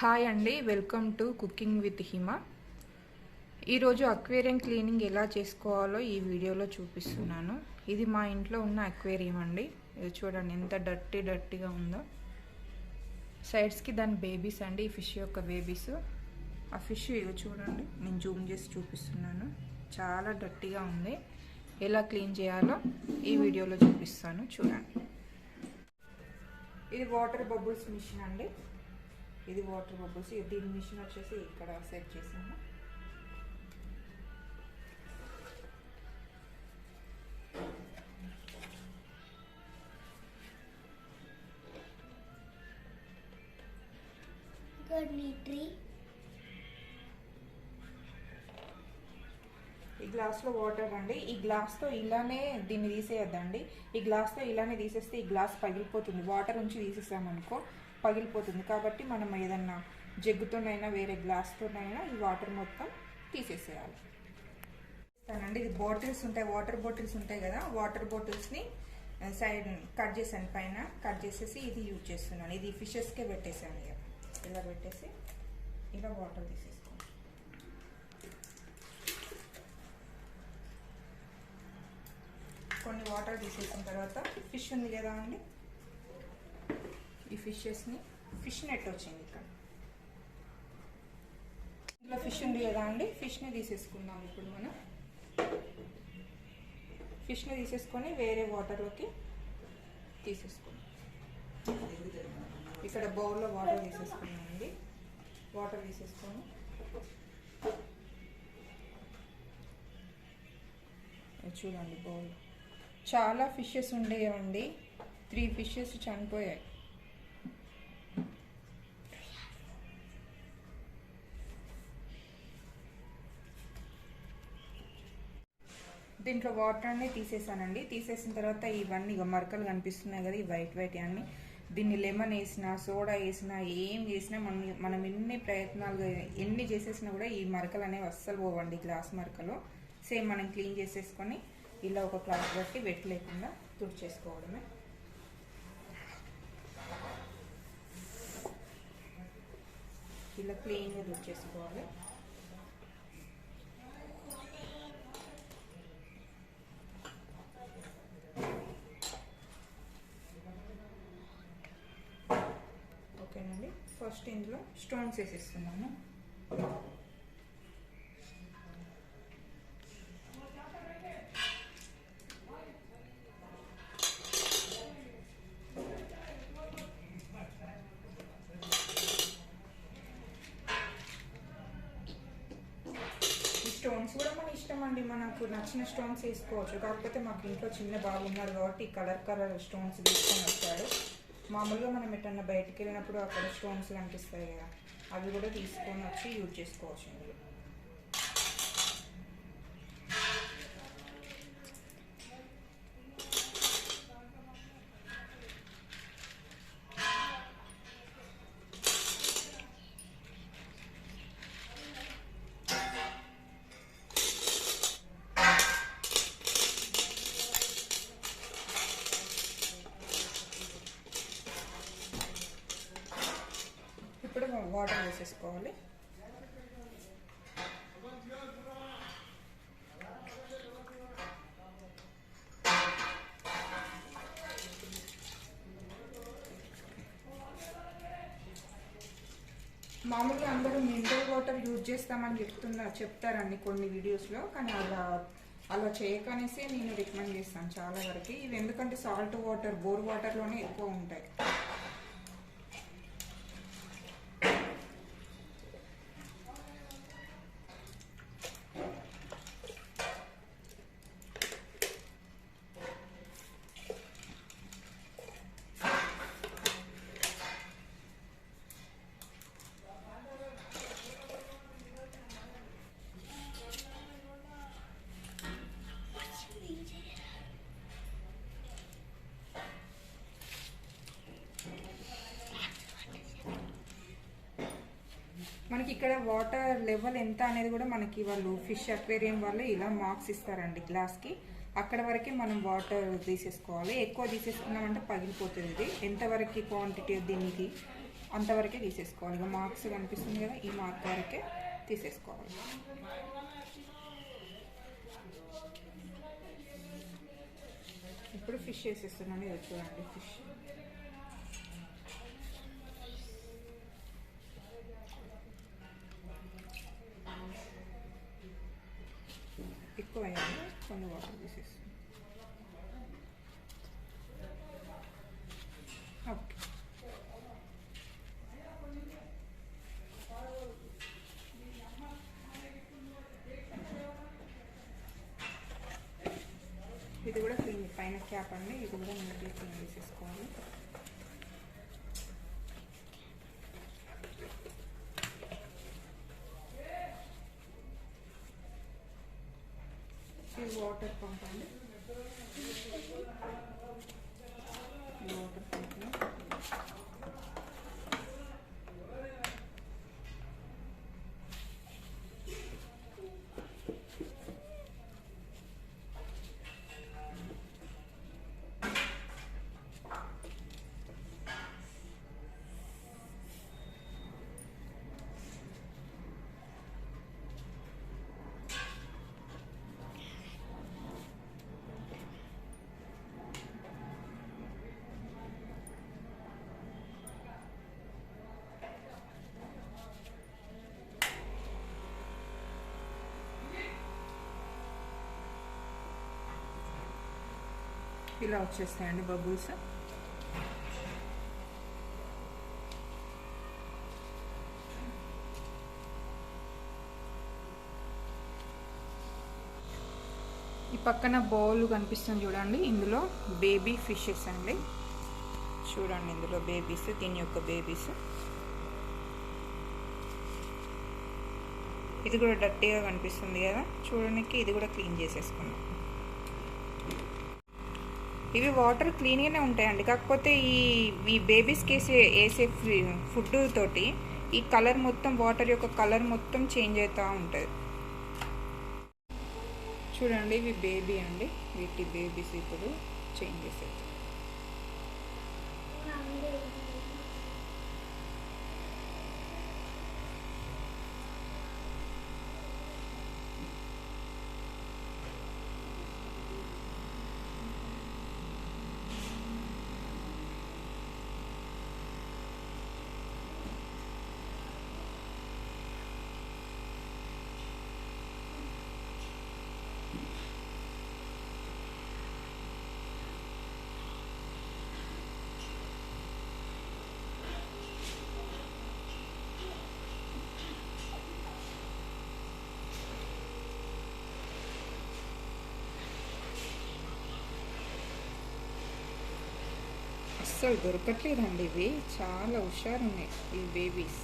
Hi అండి, welcome to cooking with హిమ. ఈరోజు aquarium cleaning ఎలా చేసుకోవాలో ఈ వీడియోలో చూపిస్తున్నాను. ఇది మా ఇంట్లో ఉన్న అక్వేరియం అండి. ఇది చూడండి ఎంత డర్టీగా ఉందో. సైడ్స్కి దాని బేబీస్ అండి, ఈ ఫిష్ యొక్క బేబీస్. ఆ ఫిష్ ఇవి చూడండి, నేను జూమ్ చేసి చూపిస్తున్నాను. చాలా డర్టీగా ఉంది. ఎలా క్లీన్ చేయాలో ఈ వీడియోలో చూపిస్తాను, చూడండి. ఇది వాటర్ బబుల్స్ మిషన్ అండి. ఇది వాటర్ బబుల్స్. దీని మిషన్ వచ్చేసి ఇక్కడ సెట్ చేసాము. ఈ గ్లాస్లో వాటర్ అండి. ఈ గ్లాస్తో ఇలానే దీన్ని తీసేయద్దండి. ఈ గ్లాస్తో ఇలానే తీసేస్తే ఈ గ్లాస్ పగిలిపోతుంది. వాటర్ నుంచి తీసేసామనుకో పగిలిపోతుంది. కాబట్టి మనం ఏదన్నా జగ్గుతోనైనా వేరే గ్లాస్తోనైనా ఈ వాటర్ మొత్తం తీసేసేయాలి. అండి ఇది బాటిల్స్ ఉంటాయి, వాటర్ బాటిల్స్ ఉంటాయి కదా, వాటర్ బాటిల్స్ని సైడ్ కట్ చేశాను, పైన కట్ చేసేసి ఇది యూజ్ చేస్తున్నాను. ఇది ఫిషెస్కే పెట్టేసాను. ఇలా పెట్టేసి ఇలా వాటర్ తీసేసుకోండి. కొన్ని వాటర్ తీసేసిన తర్వాత ఫిష్ ఉంది కదా అండి, ఈ ఫిష్ నెట్ వచ్చింది ఇక్కడ. ఇందులో ఫిష్ ఉంది కదా అండి, ఫిష్ని తీసేసుకుందాం. ఇప్పుడు మనం ఫిష్ని తీసేసుకొని వేరే వాటర్లోకి తీసేసుకుందాం. ఇక్కడ బౌల్లో వాటర్ తీసేసుకున్నామండి. వాటర్ తీసేసుకొని చూడండి, బౌల్ చాలా ఫిషెస్ ఉండేవండి. 3 ఫిషెస్ చనిపోయాయి. దీంట్లో వాటర్ అన్నీ తీసేసానండి. తీసేసిన తర్వాత ఇవన్నీ మరకలు కనిపిస్తున్నాయి కదా, ఈ వైట్ అన్నీ. దీన్ని లెమన్ వేసినా, సోడా వేసినా, ఏం చేసినా మనం ఎన్ని చేసేసినా కూడా ఈ మరకలు అనేవి అస్సలు పోవండి. గ్లాస్ మరకలు సేమ్ మనం క్లీన్ చేసేసుకొని ఇలా ఒక క్లాత్ బట్టి వెట్ లేకుండా తుడిచేసుకోవడమే. ఇలా క్లీన్గా తుడిచేసుకోవాలి. ఓకేనండి. ఫస్ట్ ఇందులో స్టోన్స్ వేసేస్తున్నాను. స్టోన్స్ కూడా మన ఇష్టం అండి, మనకు నచ్చిన స్టోన్స్ వేసుకోవచ్చు. కాకపోతే మాకు ఇంట్లో చిన్న బాబు ఉన్నాడు కాబట్టి కలర్ స్టోన్స్ తీసుకొని వచ్చాడు. మామూలుగా మనం ఎటన్నా బయటికి వెళ్ళినప్పుడు అక్కడ స్టోన్స్ కనిపిస్తాయి కదా, అవి కూడా తీసుకొని వచ్చి యూజ్ చేసుకోవచ్చు ఇందులో. వాటర్ వేసేసుకోవాలి. మామూలుగా అందరూ మినరల్ వాటర్ యూజ్ చేస్తామని చెప్తారండి కొన్ని వీడియోస్లో, కానీ అలా చేయకనేసి నేను రికమెండ్ చేస్తాను చాలా వరకు. ఇవి ఎందుకంటే సాల్ట్ వాటర్, బోర్ వాటర్లోనే ఎక్కువ ఉంటాయి. మనకి ఇక్కడ వాటర్ లెవెల్ ఎంత అనేది కూడా మనకి వాళ్ళు ఫిష్ అక్వేరియం వాళ్ళు ఇలా మార్క్స్ ఇస్తారండి గ్లాస్కి. అక్కడ వరకే మనం వాటర్ తీసేసుకోవాలి. ఎక్కువ తీసేసుకున్నామంటే పగిలిపోతుంది. ఇది ఎంతవరకు క్వాంటిటీ దీనికి అంతవరకే తీసేసుకోవాలి. ఇక మార్క్స్ కనిపిస్తుంది కదా, ఈ మార్క్ వరకే తీసేసుకోవాలి. ఇప్పుడు ఫిష్ వేసేస్తున్నాను. ఇది చూడండి, ఫిష్ ఎక్కువ అయ్యాలి, కొన్ని వాటర్ తీసేస్తాను. ఓకే, ఇది కూడా క్లీన్, పైన క్యాప్ అండి, ఇది కూడా నీట్గా క్లీన్ చేసేసుకోవాలి. ఇది వాటర్ పంప్ అండి, వాటర్ పంప్లో ఇలా వచ్చేస్తాయండి బబుల్స్. ఈ పక్కన బౌల్ కనిపిస్తుంది చూడండి, ఇందులో బేబీ ఫిషెస్ అండి. చూడండి, ఇందులో బేబీస్, దీని యొక్క బేబీస్. ఇది కూడా డర్టీగా కనిపిస్తుంది కదా, చూడడానికి ఇది కూడా క్లీన్ చేసేసుకున్నాం. ఇవి వాటర్ క్లీన్గానే ఉంటాయండి, కాకపోతే ఈ బేబీస్కి వేసే ఫుడ్ తోటి ఈ కలర్ మొత్తం, వాటర్ యొక్క కలర్ మొత్తం చేంజ్ అవుతూ ఉంటుంది. చూడండి, ఇవి బేబీ అండి, వీటి బేబీస్ ఇప్పుడు చేంజ్ చేసేది. అస్సలు దొరకట్లేదండి, ఇవి చాలా హుషారు ఉన్నాయి ఈ బేబీస్.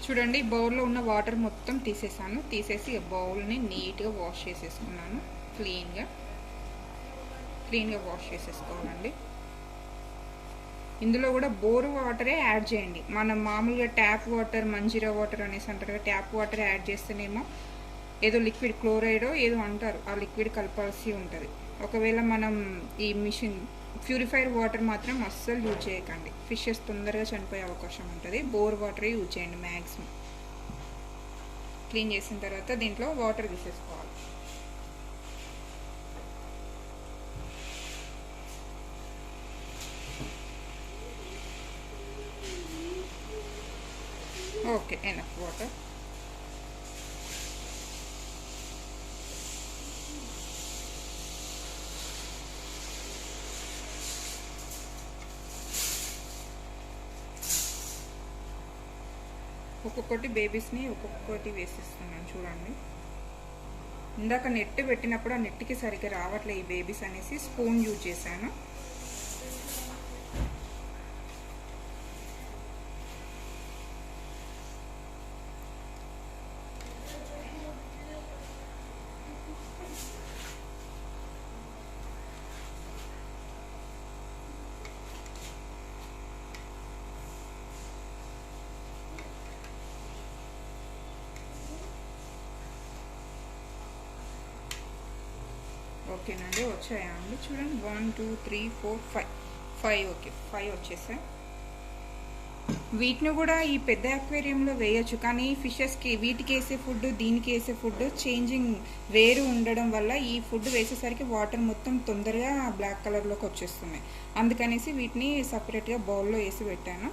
చూడండి, బౌల్లో ఉన్న వాటర్ మొత్తం తీసేసాను. తీసేసి బౌల్ని నీట్గా వాష్ చేసేసుకున్నాను. క్లీన్గా వాష్ చేసేసుకోవాలండి. ఇందులో కూడా బోర్ వాటరే యాడ్ చేయండి. మనం మామూలుగా ట్యాప్ వాటర్, మంజీరా వాటర్ అనేసి అంటారు కదా, ట్యాప్ వాటర్ యాడ్ చేస్తేనేమో ఏదో లిక్విడ్, క్లోరైడో ఏదో అంటారు, ఆ లిక్విడ్ కలపాల్సి ఉంటుంది. ఒకవేళ మనం ఈ మిషన్ ప్యూరిఫైడ్ వాటర్ మాత్రం అస్సలు యూజ్ చేయకండి, ఫిషెస్ తొందరగా చనిపోయే అవకాశం ఉంటుంది. బోర్ వాటరే యూజ్ చేయండి మ్యాక్సిమం. క్లీన్ చేసిన తర్వాత దీంట్లో వాటర్ తీసేసుకోవాలి. Okay, enough water. ఒక్కొక్కటి బేబీస్ని ఒక్కొక్కటి వేసిస్తున్నాను చూడండి. ఇందాక నెట్ పెట్టినప్పుడు ఆ నెట్కి సరిగ్గా రావట్లే ఈ బేబీస్ అనేసి స్పూన్ యూజ్ చేశాను. ఓకేనండి, వచ్చాయా అండి? చూడండి 1 2 3 4 5 ఓకే 5 వచ్చేసాయి. వీటిని కూడా ఈ పెద్ద అక్వేరియంలో వేయచ్చు, కానీ ఫిషెస్కి వీటికి వేసే ఫుడ్ దీనికి వేసే ఫుడ్ చేంజింగ్ వేరు ఉండడం వల్ల ఈ ఫుడ్ వేసేసరికి వాటర్ మొత్తం తొందరగా బ్లాక్ కలర్లోకి వచ్చేస్తున్నాయి. అందుకనేసి వీటిని సపరేట్గా బౌల్లో వేసి పెట్టాను.